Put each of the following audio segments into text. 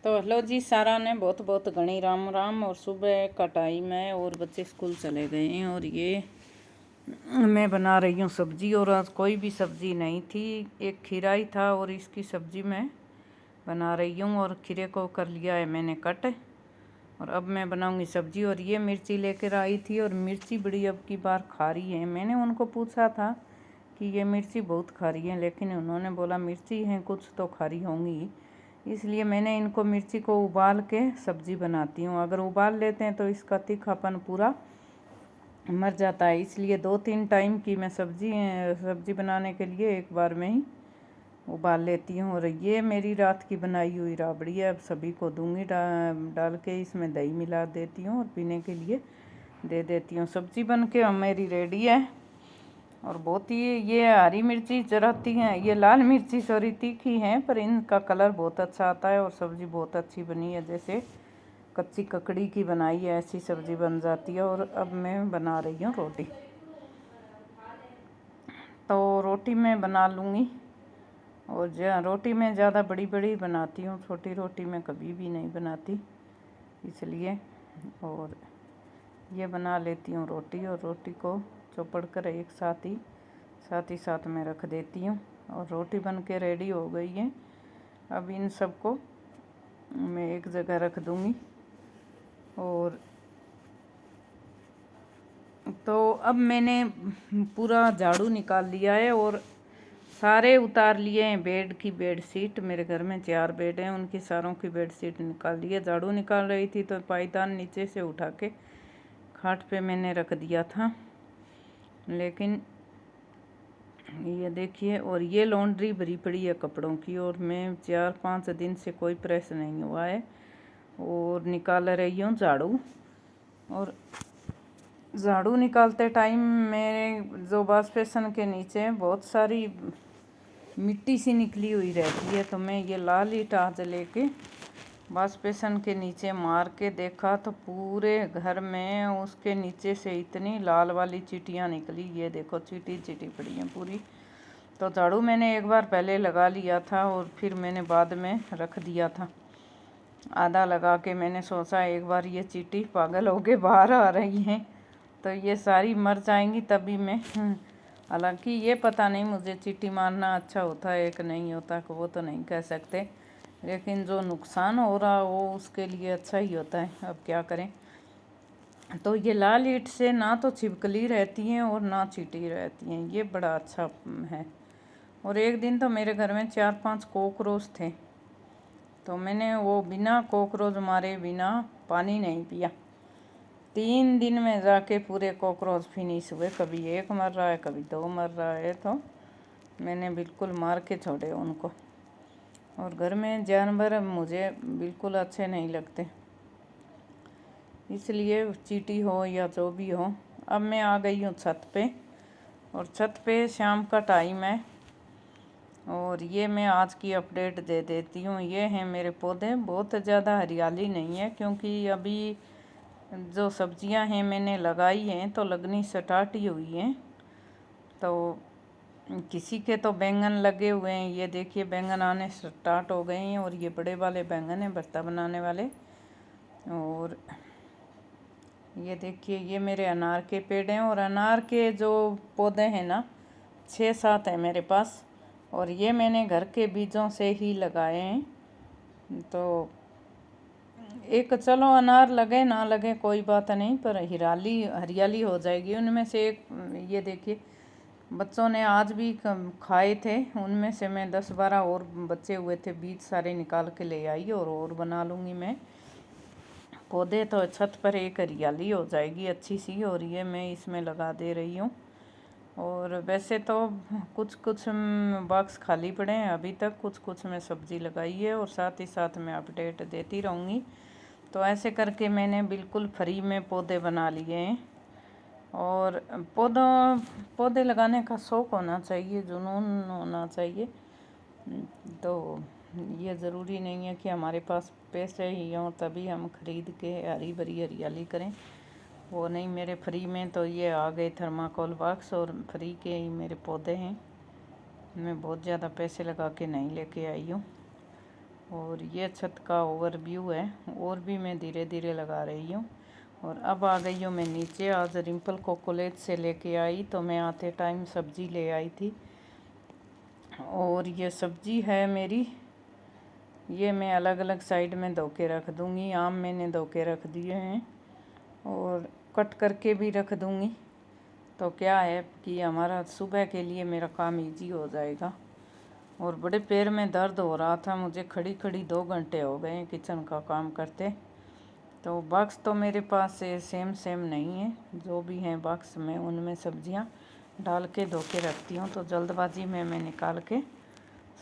तो हेलो जी, सारा ने बहुत बहुत घनी राम राम। और सुबह का टाइम है और बच्चे स्कूल चले गए हैं। और ये मैं बना रही हूँ सब्जी। और आज कोई भी सब्जी नहीं थी, एक खीरा ही था और इसकी सब्जी मैं बना रही हूँ। और खीरे को कर लिया है मैंने कट, और अब मैं बनाऊँगी सब्जी। और ये मिर्ची लेकर आई थी और मिर्ची बड़ी अब की बार खारी है। मैंने उनको पूछा था कि ये मिर्ची बहुत खारी है, लेकिन उन्होंने बोला मिर्ची हैं कुछ तो खारी होंगी, इसलिए मैंने इनको मिर्ची को उबाल के सब्ज़ी बनाती हूँ। अगर उबाल लेते हैं तो इसका तीखापन पूरा मर जाता है, इसलिए 2-3 टाइम की मैं सब्ज़ी बनाने के लिए एक बार में ही उबाल लेती हूँ। और ये मेरी रात की बनाई हुई राबड़ी है, अब सभी को दूंगी। डाल के इसमें दही मिला देती हूँ और पीने के लिए दे देती हूँ। सब्ज़ी बन के मेरी रेडी है। और बहुत ही ये हरी मिर्ची जराती हैं, ये लाल मिर्ची सॉरी तीखी हैं, पर इनका कलर बहुत अच्छा आता है और सब्ज़ी बहुत अच्छी बनी है। जैसे कच्ची ककड़ी की बनाई है ऐसी सब्ज़ी बन जाती है। और अब मैं बना रही हूँ रोटी, तो रोटी मैं बना लूँगी। और रोटी मैं ज़्यादा बड़ी बड़ी बनाती हूँ, छोटी रोटी मैं कभी भी नहीं बनाती, इसलिए। और ये बना लेती हूँ रोटी, और रोटी को चौपड़ कर एक साथ में रख देती हूँ। और रोटी बन के रेडी हो गई है। अब इन सबको मैं एक जगह रख दूँगी। और तो अब मैंने पूरा झाड़ू निकाल लिया है और सारे उतार लिए हैं बेड की बेडशीट। मेरे घर में 4 बेड हैं, उनकी सारों की बेडशीट निकाल ली है। झाड़ू निकाल रही थी तो पायदान नीचे से उठा के खाट पे मैंने रख दिया था, लेकिन ये देखिए। और ये लॉन्ड्री भरी पड़ी है कपड़ों की, और मैं 4-5 दिन से कोई प्रेस नहीं हुआ है। और निकाल रही हूँ झाड़ू। और झाड़ू निकालते टाइम मेरे जो वॉश बेसिन के नीचे बहुत सारी मिट्टी सी निकली हुई रहती है, तो मैं ये लाल ईंट आज लेके वॉश बेसिन के नीचे मार के देखा तो पूरे घर में उसके नीचे से इतनी लाल वाली चींटियाँ निकली। ये देखो चींटी पड़ी हैं पूरी। तो झाड़ू मैंने एक बार पहले लगा लिया था और फिर मैंने बाद में रख दिया था आधा लगा के। मैंने सोचा एक बार ये चींटी पागल होके बाहर आ रही हैं तो ये सारी मर जाएंगी तभी मैं हालांकि ये पता नहीं मुझे चींटी मारना अच्छा होता है कि नहीं होता, वो तो नहीं कह सकते, लेकिन जो नुकसान हो रहा वो उसके लिए अच्छा ही होता है। अब क्या करें। तो ये लाल ईंट से ना तो छिपकली रहती हैं और ना चींटी रहती हैं, ये बड़ा अच्छा है। और एक दिन तो मेरे घर में 4-5 कॉकरोच थे, तो मैंने वो बिना कॉकरोच मारे बिना पानी नहीं पिया। 3 दिन में जाके पूरे कॉकरोच फिनिश हुए। कभी एक मर रहा है, कभी 2 मर रहा है, तो मैंने बिल्कुल मार के छोड़े उनको। और घर में जानवर मुझे बिल्कुल अच्छे नहीं लगते, इसलिए चींटी हो या जो भी हो। अब मैं आ गई हूँ छत पे, और छत पे शाम का टाइम है। और ये मैं आज की अपडेट दे देती हूँ। ये हैं मेरे पौधे, बहुत ज़्यादा हरियाली नहीं है क्योंकि अभी जो सब्जियां हैं मैंने लगाई हैं तो लगनी स्टार्ट ही हुई हैं। तो किसी के तो बैंगन लगे हुए हैं, ये देखिए बैंगन आने स्टार्ट हो गए हैं। और ये बड़े वाले बैंगन हैं भरता बनाने वाले। और ये देखिए ये मेरे अनार के पेड़ हैं, और अनार के जो पौधे हैं ना 6-7 हैं मेरे पास, और ये मैंने घर के बीजों से ही लगाए हैं। तो एक चलो अनार लगे ना लगे कोई बात नहीं, पर हरियाली हो जाएगी। उनमें से एक ये देखिए बच्चों ने आज भी खाए थे, उनमें से मैं 10-12 और बचे हुए थे, बीज सारे निकाल के ले आई और बना लूँगी मैं पौधे। तो छत पर एक हरियाली हो जाएगी अच्छी सी, और ये मैं इसमें लगा दे रही हूँ। और वैसे तो कुछ कुछ बॉक्स खाली पड़े हैं अभी तक, कुछ में सब्ज़ी लगाई है, और साथ ही साथ मैं अपडेट देती रहूँगी। तो ऐसे करके मैंने बिल्कुल फ्री में पौधे बना लिए हैं। और पौधे लगाने का शौक़ होना चाहिए, जुनून होना चाहिए। तो ये ज़रूरी नहीं है कि हमारे पास पैसे ही हों तभी हम ख़रीद के हरी भरी हरियाली करें, वो नहीं। मेरे फ्री में तो ये आ गए थर्माकोल बॉक्स, और फ्री के ही मेरे पौधे हैं। मैं बहुत ज़्यादा पैसे लगा के नहीं लेके आई हूँ। और ये छत का ओवरव्यू है, और भी मैं धीरे धीरे लगा रही हूँ। और अब आ गई हूँ मैं नीचे। आज रिंपल को कॉलेज से लेके आई तो मैं आते टाइम सब्ज़ी ले आई थी, और ये सब्ज़ी है मेरी, ये मैं अलग अलग साइड में धो के रख दूँगी। आम मैंने धो के रख दिए हैं और कट करके भी रख दूँगी, तो क्या है कि हमारा सुबह के लिए मेरा काम इजी हो जाएगा। और बड़े पैर में दर्द हो रहा था मुझे, खड़ी खड़ी 2 घंटे हो गए किचन का काम करते। तो बॉक्स तो मेरे पास सेम सेम नहीं है, जो भी हैं बॉक्स में उनमें सब्जियां डाल के धो के रखती हूँ। तो जल्दबाजी में मैं निकाल के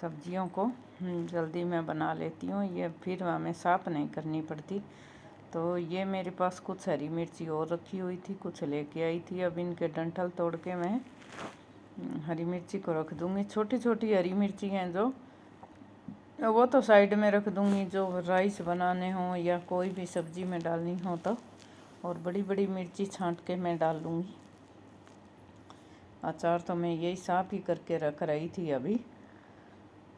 सब्जियों को जल्दी में बना लेती हूँ, ये फिर हमें साफ़ नहीं करनी पड़ती। तो ये मेरे पास कुछ हरी मिर्ची और रखी हुई थी, कुछ लेके आई थी। अब इनके डंठल तोड़ के मैं हरी मिर्ची को रख दूँगी। छोटी छोटी हरी मिर्ची हैं जो, वो तो साइड में रख दूँगी, जो राइस बनाने हों या कोई भी सब्ज़ी में डालनी हो तो। और बड़ी बड़ी मिर्ची छांट के मैं डाल लूँगी। अचार तो मैं यही साफ़ ही करके रख रही थी अभी।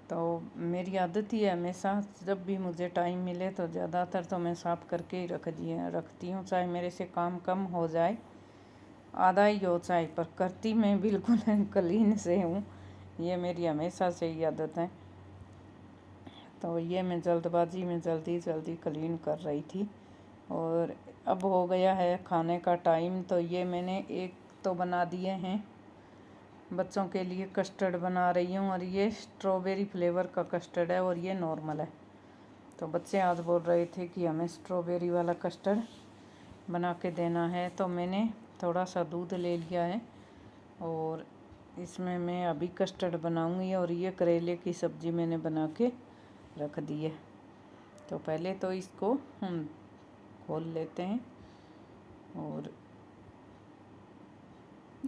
तो मेरी आदत ही है हमेशा, जब भी मुझे टाइम मिले तो ज़्यादातर तो मैं साफ़ करके ही रखती हूँ, चाहे मेरे से काम कम हो जाए, आधा ही हो चाहे, पर करती मैं बिल्कुल क्लीन से हूँ। ये मेरी हमेशा से ही आदत है। तो ये मैं जल्दबाजी में जल्दी जल्दी क्लीन कर रही थी। और अब हो गया है खाने का टाइम। तो ये मैंने एक तो बना दिए हैं, बच्चों के लिए कस्टर्ड बना रही हूँ, और ये स्ट्रॉबेरी फ्लेवर का कस्टर्ड है और ये नॉर्मल है। तो बच्चे आज बोल रहे थे कि हमें स्ट्रॉबेरी वाला कस्टर्ड बना के देना है, तो मैंने थोड़ा सा दूध ले लिया है और इसमें मैं अभी कस्टर्ड बनाऊंगी। और ये करेले की सब्ज़ी मैंने बना के रख दी है। तो पहले तो इसको हम खोल लेते हैं, और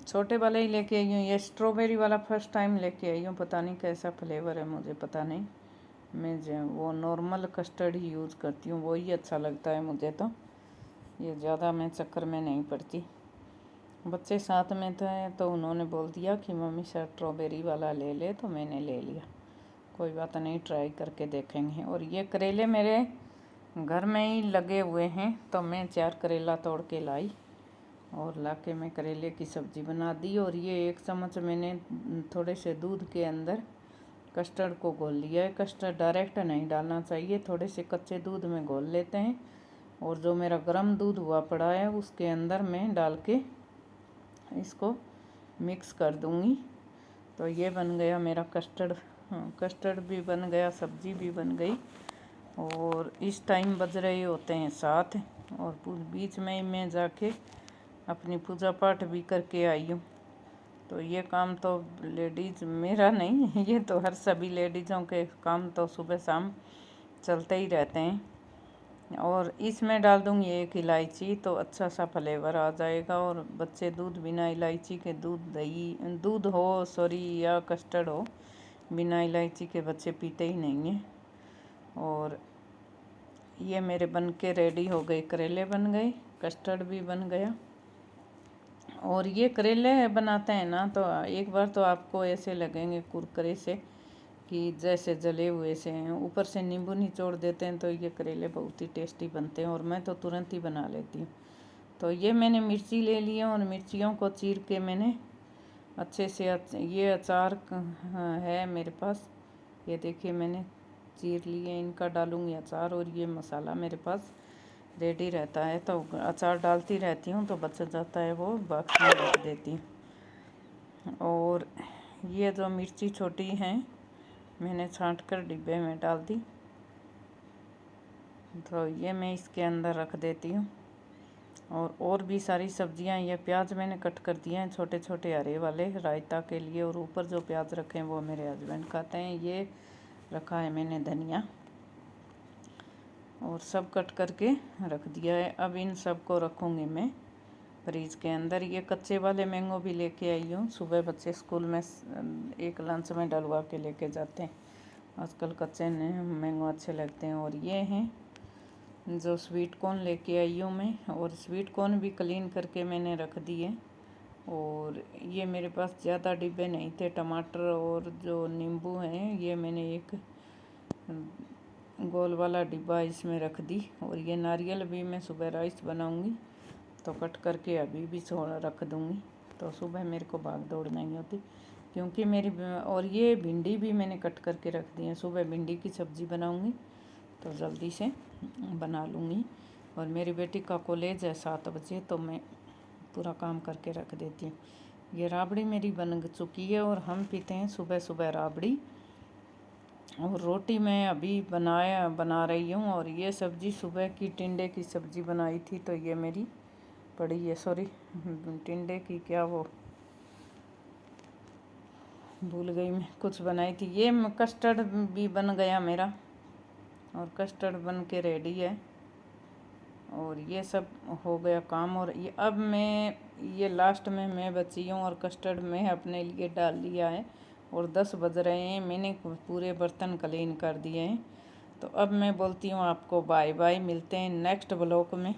छोटे वाला ही लेके आई हूँ। ये स्ट्रॉबेरी वाला फर्स्ट टाइम लेके आई हूँ, पता नहीं कैसा फ्लेवर है, मुझे पता नहीं। मैं जो वो नॉर्मल कस्टर्ड ही यूज़ करती हूँ, वही अच्छा लगता है मुझे। तो ये ज़्यादा मैं चक्कर में नहीं पड़ती। बच्चे साथ में थे तो उन्होंने बोल दिया कि मम्मी स्ट्रॉबेरी वाला ले ले, तो मैंने ले लिया। कोई बात नहीं, ट्राई करके देखेंगे। और ये करेले मेरे घर में ही लगे हुए हैं, तो मैं 4 करेला तोड़ के लाई और लाके मैं करेले की सब्ज़ी बना दी। और ये 1 चम्मच मैंने थोड़े से दूध के अंदर कस्टर्ड को घोल लिया है। कस्टर्ड डायरेक्ट नहीं डालना चाहिए, थोड़े से कच्चे दूध में घोल लेते हैं। और जो मेरा गर्म दूध हुआ पड़ा है उसके अंदर मैं डाल के इसको मिक्स कर दूँगी। तो ये बन गया मेरा कस्टर्ड। कस्टर्ड भी बन गया, सब्ज़ी भी बन गई। और इस टाइम बज रहे होते हैं 7, और बीच में ही मैं जाके अपनी पूजा पाठ भी करके आई हूँ। तो ये काम तो लेडीज़ मेरा नहीं, ये तो हर सभी लेडीज़ों के काम तो सुबह शाम चलते ही रहते हैं। और इसमें डाल दूँगी 1 इलायची, तो अच्छा सा फ्लेवर आ जाएगा। और बच्चे दूध बिना इलायची के, दूध हो सॉरी या कस्टर्ड हो, बिना इलायची के बच्चे पीते ही नहीं हैं। और ये मेरे बन के रेडी हो गए, करेले बन गए, कस्टर्ड भी बन गया। और ये करेले बनाते हैं ना, तो एक बार तो आपको ऐसे लगेंगे कुरकुरे से कि जैसे जले हुए से हैं, ऊपर से नींबू निचोड़ देते हैं, तो ये करेले बहुत ही टेस्टी बनते हैं। और मैं तो तुरंत ही बना लेती हूँ। तो ये मैंने मिर्ची ले ली है, और मिर्चियों को चीर के मैंने अच्छे से ये अचार है मेरे पास, ये देखिए मैंने चीर लिए, इनका डालूँगी अचार। और ये मसाला मेरे पास रेडी रहता है, तो अचार डालती रहती हूँ, तो बच जाता है, वो बॉक्स में रख देती हूँ। और ये जो मिर्ची छोटी हैं मैंने छांट कर डिब्बे में डाल दी, तो ये मैं इसके अंदर रख देती हूँ। और भी सारी सब्जियां, ये प्याज मैंने कट कर दिए हैं छोटे छोटे हरे वाले रायता के लिए। और ऊपर जो प्याज रखे हैं वो मेरे हस्बैंड खाते हैं। ये रखा है मैंने धनिया, और सब कट करके रख दिया है। अब इन सब को रखूँगी मैं फ्रीज के अंदर। ये कच्चे वाले मैंगो भी लेके आई हूँ, सुबह बच्चे स्कूल में एक लंच में डलवा के लेके जाते हैं। आजकल कच्चे मैंगो अच्छे लगते हैं। और ये हैं जो स्वीट कॉर्न लेके आई हूँ मैं, और स्वीट कॉर्न भी क्लीन करके मैंने रख दिए। और ये मेरे पास ज़्यादा डिब्बे नहीं थे। टमाटर और जो नींबू हैं, ये मैंने एक गोल वाला डिब्बा इसमें रख दी। और ये नारियल भी मैं सुबह राइस बनाऊंगी तो कट करके अभी भी रख दूंगी, तो सुबह मेरे को भाग दौड़ नहीं होती क्योंकि और ये भिंडी भी मैंने कट करके रख दी है। सुबह भिंडी की सब्ज़ी बनाऊंगी तो जल्दी से बना लूँगी। और मेरी बेटी का कॉलेज है 7 बजे, तो मैं पूरा काम करके रख देती हूँ। ये राबड़ी मेरी बन चुकी है और हम पीते हैं सुबह सुबह राबड़ी। और रोटी मैं अभी बना रही हूँ। और ये सब्ज़ी सुबह की टिंडे की सब्ज़ी बनाई थी, तो ये मेरी पड़ी है, सॉरी टिंडे की क्या वो भूल गई मैं, कुछ बनाई थी। ये कस्टर्ड भी बन गया मेरा, और कस्टर्ड बन के रेडी है। और ये सब हो गया काम। और ये अब मैं ये लास्ट में मैं बची हूँ और कस्टर्ड मैं अपने लिए डाल लिया है। और 10 बज रहे हैं, मैंने पूरे बर्तन क्लीन कर दिए हैं। तो अब मैं बोलती हूँ आपको बाय बाय, मिलते हैं नेक्स्ट ब्लॉग में।